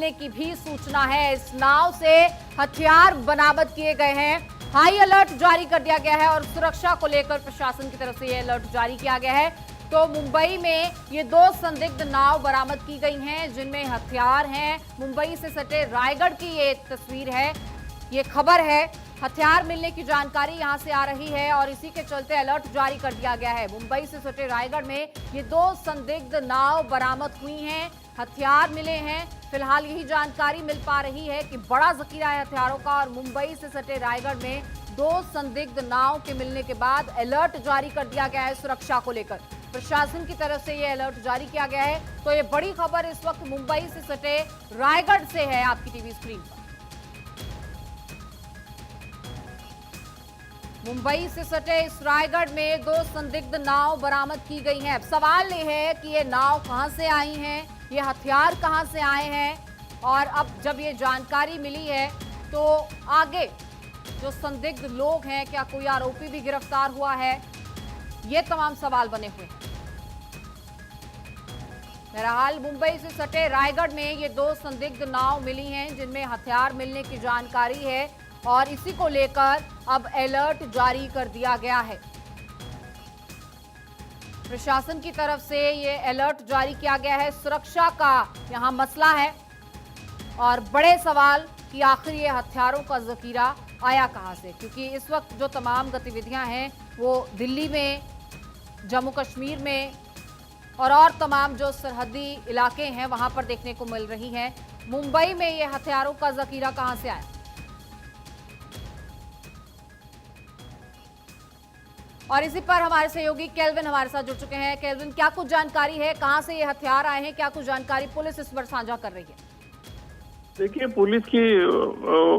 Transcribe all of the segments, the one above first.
मिलने की भी सूचना है। इस नाव से हथियार बरामद किए गए हैं। हाई अलर्ट जारी कर दिया गया है और सुरक्षा को लेकर प्रशासन की तरफ से यह अलर्ट जारी किया गया है। तो मुंबई में ये 2 संदिग्ध नाव बरामद की गई हैं जिनमें हथियार हैं। मुंबई से सटे रायगढ़ की ये तस्वीर है, ये खबर है। हथियार मिलने की जानकारी यहां से आ रही है और इसी के चलते अलर्ट जारी कर दिया गया है। मुंबई से सटे रायगढ़ में ये 2 संदिग्ध नाव बरामद हुई हैं, हथियार मिले हैं। फिलहाल यही जानकारी मिल पा रही है कि बड़ा जखीरा है हथियारों का और मुंबई से सटे रायगढ़ में 2 संदिग्ध नाव के मिलने के बाद अलर्ट जारी कर दिया गया है। सुरक्षा को लेकर प्रशासन की तरफ से यह अलर्ट जारी किया गया है। तो ये बड़ी खबर इस वक्त मुंबई से सटे रायगढ़ से है आपकी टीवी स्क्रीन पर। मुंबई से सटे इस रायगढ़ में 2 संदिग्ध नाव बरामद की गई हैं। अब सवाल ये है कि ये नाव कहां से आई हैं, ये हथियार कहां से आए हैं और अब जब ये जानकारी मिली है तो आगे जो संदिग्ध लोग हैं, क्या कोई आरोपी भी गिरफ्तार हुआ है, ये तमाम सवाल बने हुए हैं। बहरहाल मुंबई से सटे रायगढ़ में ये 2 संदिग्ध नाव मिली हैं जिनमें हथियार मिलने की जानकारी है और इसी को लेकर अब अलर्ट जारी कर दिया गया है। प्रशासन की तरफ से ये अलर्ट जारी किया गया है। सुरक्षा का यहां मसला है और बड़े सवाल कि आखिर ये हथियारों का जखीरा आया कहां से, क्योंकि इस वक्त जो तमाम गतिविधियां हैं वो दिल्ली में, जम्मू कश्मीर में और तमाम जो सरहदी इलाके हैं वहां पर देखने को मिल रही हैं। मुंबई में ये हथियारों का जखीरा कहां से आया और इसी पर हमारे सहयोगी केल्विन हमारे साथ जुड़ चुके हैं। केल्विन, क्या कुछ जानकारी है, कहां से ये हथियार आए हैं, क्या कुछ जानकारी पुलिस इस पर साझा कर रही है? देखिए, पुलिस की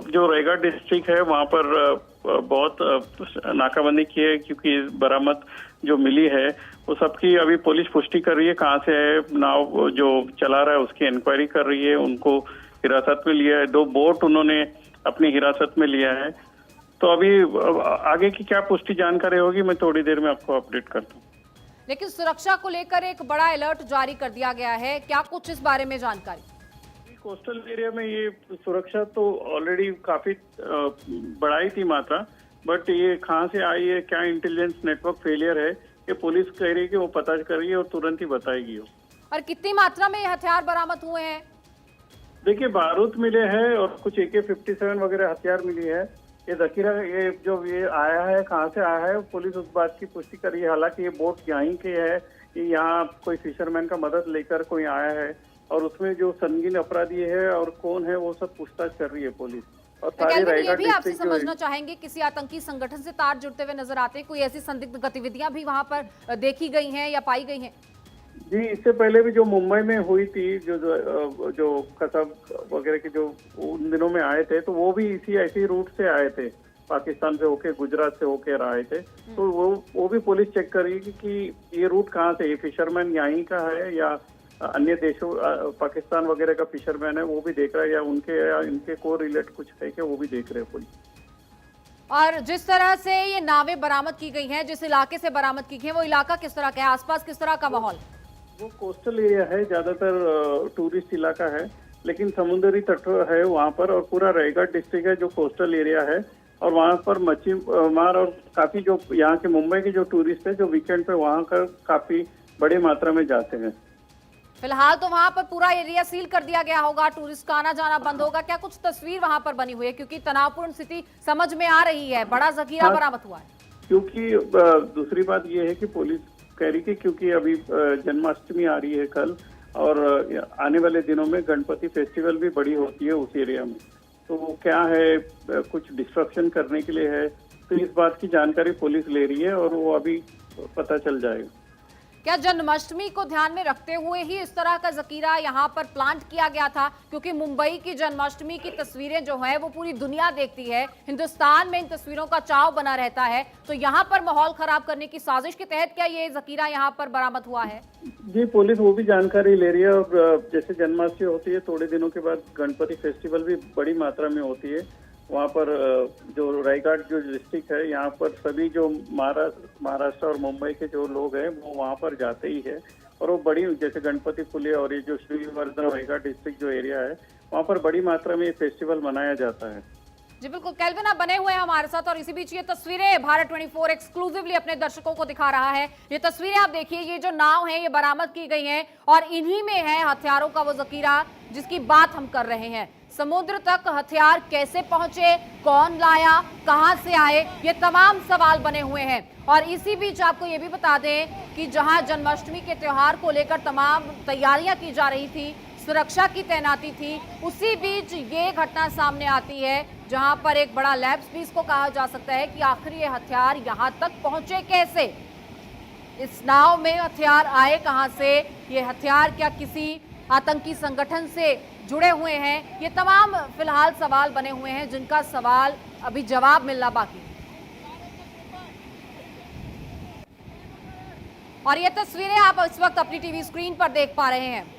जो रायगढ़ डिस्ट्रिक्ट है वहां पर बहुत नाकाबंदी की है, क्योंकि बरामद जो मिली है वो सबकी अभी पुलिस पुष्टि कर रही है कहां से है। नाव जो चला रहा है उसकी इंक्वायरी कर रही है, उनको हिरासत में लिया है। 2 बोट उन्होंने अपनी हिरासत में लिया है। तो अभी आगे की क्या पुष्टि जानकारी होगी मैं थोड़ी देर में आपको अपडेट करता हूँ। लेकिन सुरक्षा को लेकर एक बड़ा अलर्ट जारी कर दिया गया है, क्या कुछ इस बारे में जानकारी? कोस्टल एरिया में ये सुरक्षा तो ऑलरेडी काफी बढ़ाई थी मात्रा, बट ये कहाँ से आई है, क्या इंटेलिजेंस नेटवर्क फेलियर है, ये पुलिस कह रही है कि वो पता कर रही है और तुरंत ही बताएगी वो। और कितनी मात्रा में ये हथियार बरामद हुए हैं? देखिए, बारूद मिले हैं और कुछ AK-57 वगैरह हथियार मिली है। ये जखीरा ये आया है कहाँ से आया है, पुलिस उस बात की पुष्टि कर रही है। हालांकि ये बोट यहीं के है, कि यहाँ कोई फिशरमैन का मदद लेकर कोई आया है और उसमें जो संगीन अपराधी है और कौन है वो सब पूछताछ कर रही है पुलिस। और सारी रायगढ़ भी आपसे समझना चाहेंगे, किसी आतंकी संगठन से तार जुड़ते हुए नजर आते हैं, कोई ऐसी संदिग्ध गतिविधियां भी वहां पर देखी गई हैं या पाई गई हैं? जी, इससे पहले भी जो मुंबई में हुई थी, जो कसब वगैरह के जो उन दिनों में आए थे, तो वो भी ऐसी रूट से आए थे, पाकिस्तान से होके, गुजरात से होके आए थे। तो वो भी पुलिस चेक कर रही कि ये रूट कहाँ से, ये फिशरमैन यहीं का है या अन्य देशों, पाकिस्तान वगैरह का फिशरमैन है, वो भी देख रहा है, या इनके को रिलेट कुछ है क्या, वो भी देख रहे हैं पुलिस। और जिस तरह से ये नावें बरामद की गई हैं, जिस इलाके से बरामद की गई है, वो इलाका किस तरह का है, आसपास किस तरह का माहौल? वो कोस्टल एरिया है, ज्यादातर टूरिस्ट इलाका है, लेकिन समुद्री तट है वहाँ पर, और पूरा रायगढ़ डिस्ट्रिक्ट है जो कोस्टल एरिया है। और वहाँ पर मच्छी मार और काफी जो यहाँ के मुंबई के जो टूरिस्ट है, जो वीकेंड पे वहाँ का काफी बड़ी मात्रा में जाते हैं। फिलहाल तो वहां पर पूरा एरिया सील कर दिया गया होगा, टूरिस्ट का आना जाना बंद होगा। क्या कुछ तस्वीर वहां पर बनी हुई है, क्योंकि तनावपूर्ण स्थिति समझ में आ रही है, बड़ा जखीरा बरामद हुआ है? क्योंकि दूसरी बात ये है कि पुलिस कह रही थी, क्योंकि अभी जन्माष्टमी आ रही है कल, और आने वाले दिनों में गणपति फेस्टिवल भी बड़ी होती है उस एरिया में, तो वो क्या है, कुछ डिस्ट्रक्शन करने के लिए है। तो इस बात की जानकारी पुलिस ले रही है और वो अभी पता चल जाएगा। क्या जन्माष्टमी को ध्यान में रखते हुए ही इस तरह का जखीरा यहाँ पर प्लांट किया गया था? क्योंकि मुंबई की जन्माष्टमी की तस्वीरें जो है वो पूरी दुनिया देखती है, हिंदुस्तान में इन तस्वीरों का चाव बना रहता है, तो यहाँ पर माहौल खराब करने की साजिश के तहत क्या ये जखीरा यहाँ पर बरामद हुआ है? जी, पुलिस वो भी जानकारी ले रही है। और जैसे जन्माष्टमी होती है, थोड़े दिनों के बाद गणपति फेस्टिवल भी बड़ी मात्रा में होती है वहाँ पर। जो रायगढ़ जो डिस्ट्रिक्ट है, यहाँ पर सभी जो महाराष्ट्र और मुंबई के जो लोग हैं वो वहाँ पर जाते ही है। और वो बड़ी जैसे गणपति पुले और ये जो श्रीवर्धन वेगा डिस्ट्रिक्ट जो एरिया है वहाँ पर बड़ी मात्रा में ये फेस्टिवल मनाया जाता है। जी बिल्कुल, केल्विन आप बने हुए हैं हमारे साथ और इसी बीच ये तस्वीरें भारत 24 एक्सक्लूसिवली अपने दर्शकों को दिखा रहा है। ये तस्वीरें आप देखिए, ये जो नाव है ये बरामद की गई हैं और इन्हीं में है हथियारों का वो जखीरा जिसकी बात हम कर रहे हैं। समुद्र तक हथियार कैसे पहुंचे, कौन लाया, कहां से आए, ये तमाम सवाल बने हुए हैं। और इसी बीच आपको ये भी बता दें कि जहां जन्माष्टमी के त्योहार को लेकर तमाम तैयारियां की जा रही थी, सुरक्षा की तैनाती थी, उसी बीच ये घटना सामने आती है जहां पर एक बड़ा लैप्स भी इसको कहा जा सकता है कि आखिर ये हथियार यहां तक पहुंचे कैसे, इस नाव में हथियार आए कहां से, ये हथियार क्या किसी आतंकी संगठन से जुड़े हुए हैं, ये तमाम फिलहाल सवाल बने हुए हैं जिनका सवाल अभी जवाब मिलना बाकी है। और ये तस्वीरें आप इस वक्त अपनी टीवी स्क्रीन पर देख पा रहे हैं।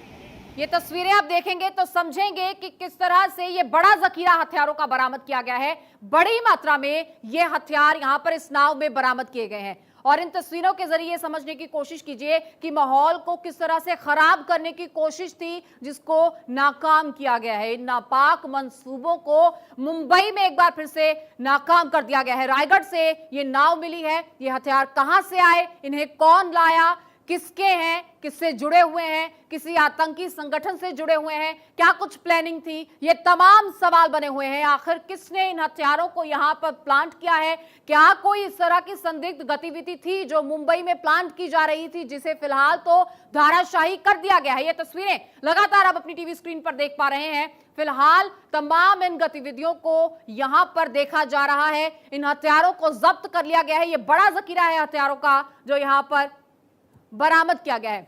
ये तस्वीरें आप देखेंगे तो समझेंगे कि किस तरह से ये बड़ा जखीरा हथियारों का बरामद किया गया है। बड़ी मात्रा में ये हथियार यहां पर इस नाव में बरामद किए गए हैं और इन तस्वीरों के जरिए समझने की कोशिश कीजिए कि माहौल को किस तरह से खराब करने की कोशिश थी जिसको नाकाम किया गया है। इन नापाक मंसूबों को मुंबई में एक बार फिर से नाकाम कर दिया गया है। रायगढ़ से ये नाव मिली है, ये हथियार कहां से आए, इन्हें कौन लाया, किसके हैं, किससे जुड़े हुए हैं, किसी आतंकी संगठन से जुड़े हुए हैं, क्या कुछ प्लानिंग थी, ये तमाम सवाल बने हुए हैं। आखिर किसने इन हथियारों को यहां पर प्लांट किया है, क्या कोई इस तरह की संदिग्ध गतिविधि थी जो मुंबई में प्लांट की जा रही थी जिसे फिलहाल तो धाराशाही कर दिया गया है। ये तस्वीरें लगातार आप अपनी टीवी स्क्रीन पर देख पा रहे हैं। फिलहाल तमाम इन गतिविधियों को यहां पर देखा जा रहा है, इन हथियारों को जब्त कर लिया गया है। ये बड़ा जखीरा है हथियारों का जो यहां पर बरामद किया गया है।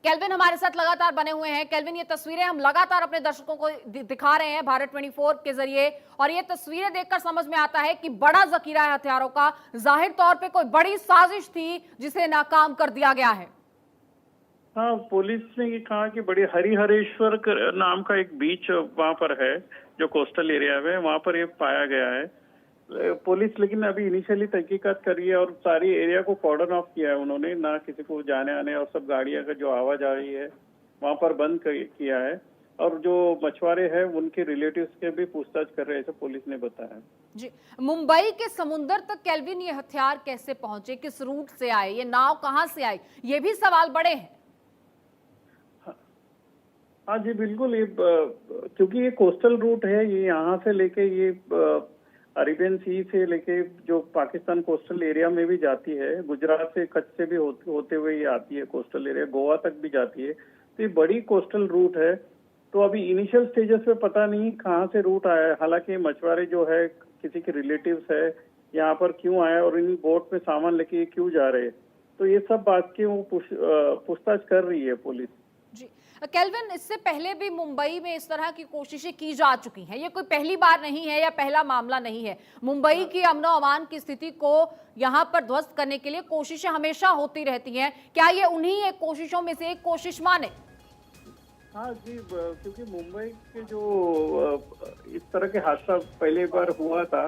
केल्विन हमारे साथ लगातार बने हुए हैं। केल्विन, ये तस्वीरें हम लगातार अपने दर्शकों को दिखा रहे हैं भारत 24 के जरिए और ये तस्वीरें देखकर समझ में आता है कि बड़ा जखीरा है हथियारों का। जाहिर तौर पे कोई बड़ी साजिश थी जिसे नाकाम कर दिया गया है। हाँ, पुलिस ने ये कहा कि बड़ी हरिहरेश्वर नाम का एक बीच वहाँ पर है जो कोस्टल एरिया में, वहाँ पर ये पाया गया है। पुलिस लेकिन अभी इनिशियली तहकीकात कर रही है और सारी एरिया को कॉर्डन ऑफ किया है उन्होंने, ना किसी को जाने आने और सब गाड़ियां का जो आवाज आ रही है वहां पर बंद किया है और जो मछुआरे हैं उनके रिलेटिव्स के भी पूछताछ कर रहे हैं, ऐसे पुलिस ने बताया। जी, मुंबई के समुद्र तक केल्विन ये हथियार कैसे पहुंचे, किस रूट से आए, ये नाव कहां से आई, ये भी सवाल बड़े हैं। हाँ जी बिल्कुल, ये क्योंकि ये कोस्टल रूट है, ये यहाँ से लेके ये अरेबियन सी से लेके जो पाकिस्तान कोस्टल एरिया में भी जाती है, गुजरात से कच्छ से भी होते हुए ये आती है कोस्टल एरिया, गोवा तक भी जाती है। तो ये बड़ी कोस्टल रूट है। तो अभी इनिशियल स्टेजेस पे पता नहीं कहाँ से रूट आया है। हालांकि मछुआरे जो है किसी के रिलेटिव्स है यहाँ पर क्यों आया और इन बोट में सामान लेके क्यों जा रहे हैं, तो ये सब बात की वो पूछताछ कर रही है पुलिस। जी केल्विन, इससे पहले भी मुंबई में इस तरह की कोशिशें की जा चुकी हैं, ये कोई पहली बार नहीं है या पहला मामला नहीं है। मुंबई की अमनो अमान की स्थिति को यहाँ पर ध्वस्त करने के लिए कोशिशें हमेशा होती रहती हैं। क्या ये उन्हीं एक कोशिशों में से एक कोशिश माने? हाँ जी, क्योंकि मुंबई के जो इस तरह के हादसा पहले बार हुआ था